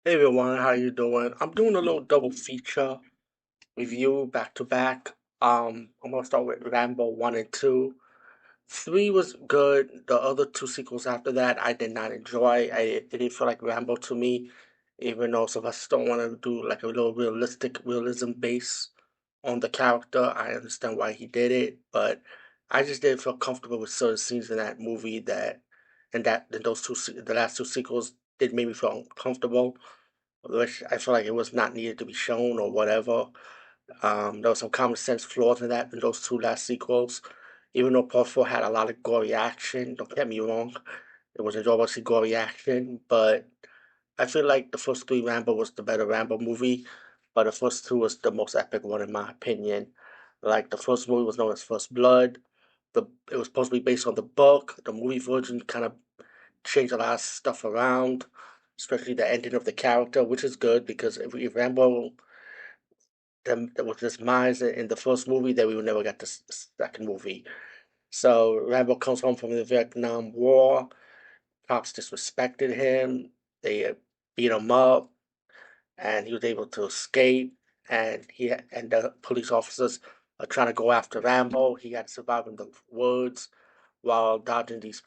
Hey everyone, how you doing? I'm doing a little double feature review back to back. I'm gonna start with Rambo 1 and 2. 3 was good. The other two sequels after that I did not enjoy. It didn't feel like Rambo to me, even though some of us don't want to do like a little realism base on the character. I understand why he did it, but I just didn't feel comfortable with certain scenes in that movie that those the last two sequels did make me feel uncomfortable, which I feel like it was not needed to be shown or whatever. There was some common sense flaws in those two last sequels. Even though Part 4 had a lot of gory action, don't get me wrong, it was enjoyable to see gory action, but I feel like the first three Rambo was the better Rambo movie, but the first two was the most epic one in my opinion. Like the first movie was known as First Blood. It was supposed to be based on the book. The movie version kind of changed a lot of stuff around, especially the ending of the character, which is good because if Rambo was just minds in the first movie, then we would never get the second movie. So Rambo comes home from the Vietnam War. Cops disrespected him. They beat him up, and he was able to escape. And the police officers are trying to go after Rambo. He had to survive in the woods while dodging these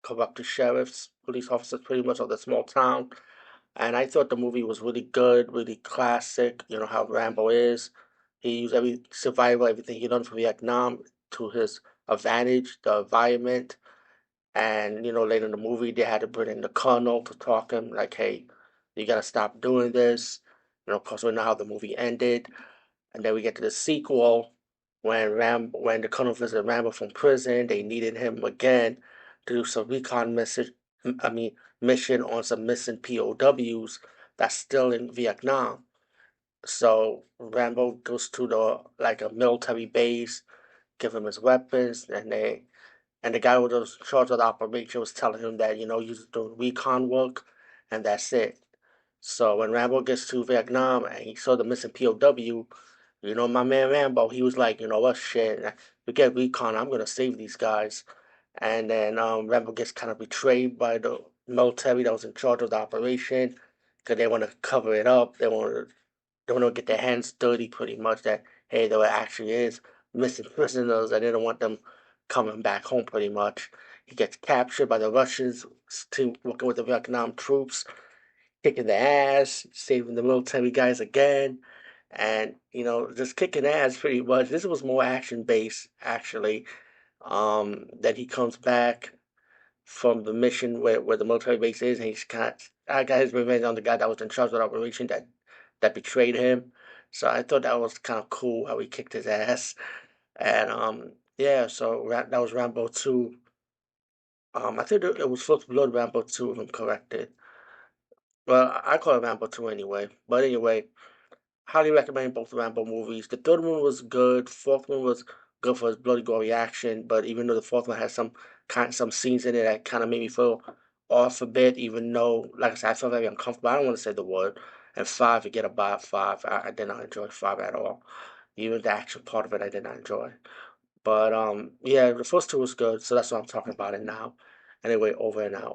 corrupted sheriffs, police officers, pretty much of the small town. And I thought the movie was really good, really classic. You know how Rambo is. He used every survival, everything he learned from Vietnam to his advantage, the environment. And later in the movie, they had to bring in the colonel to talk him, like, "Hey, you gotta stop doing this." Of course, we know how the movie ended. And then we get to the sequel when the colonel visited Rambo from prison. They needed him again to do some recon message. I mean, mission on some missing POWs that's still in Vietnam. So Rambo goes to the like a military base, give him his weapons, and the guy who was in charge of the operation was telling him that you're doing recon work, and that's it. So when Rambo gets to Vietnam and he saw the missing POW, my man Rambo, he was like, you know what, shit, forget recon, I'm gonna save these guys. And then Rambo gets kind of betrayed by the military that was in charge of the operation because they want to cover it up. They want to get their hands dirty, pretty much. That hey, there actually is missing prisoners, and they don't want them coming back home, pretty much. He gets captured by the Russians, working with the Vietnam troops, kicking their ass, saving the military guys again, and just kicking ass pretty much. This was more action based, actually. That he comes back from the mission where the military base is, and I got his revenge on the guy that was in charge of the operation that betrayed him. So I thought that was kind of cool how he kicked his ass. And yeah, so that was Rambo 2. I think it was First Blood Rambo 2, if I'm corrected. Well, I call it Rambo 2 anyway. But anyway, highly recommend both Rambo movies. The third one was good. Fourth one was good for its bloody gory action, but even though the fourth one has some scenes in it that kind of made me feel off a bit, even though, like I said, I felt very uncomfortable. I don't want to say the word. And five, forget about five. I did not enjoy five at all. Even the action part of it, I did not enjoy. But yeah, the first two was good, so that's what I'm talking about it now. Anyway, over and out.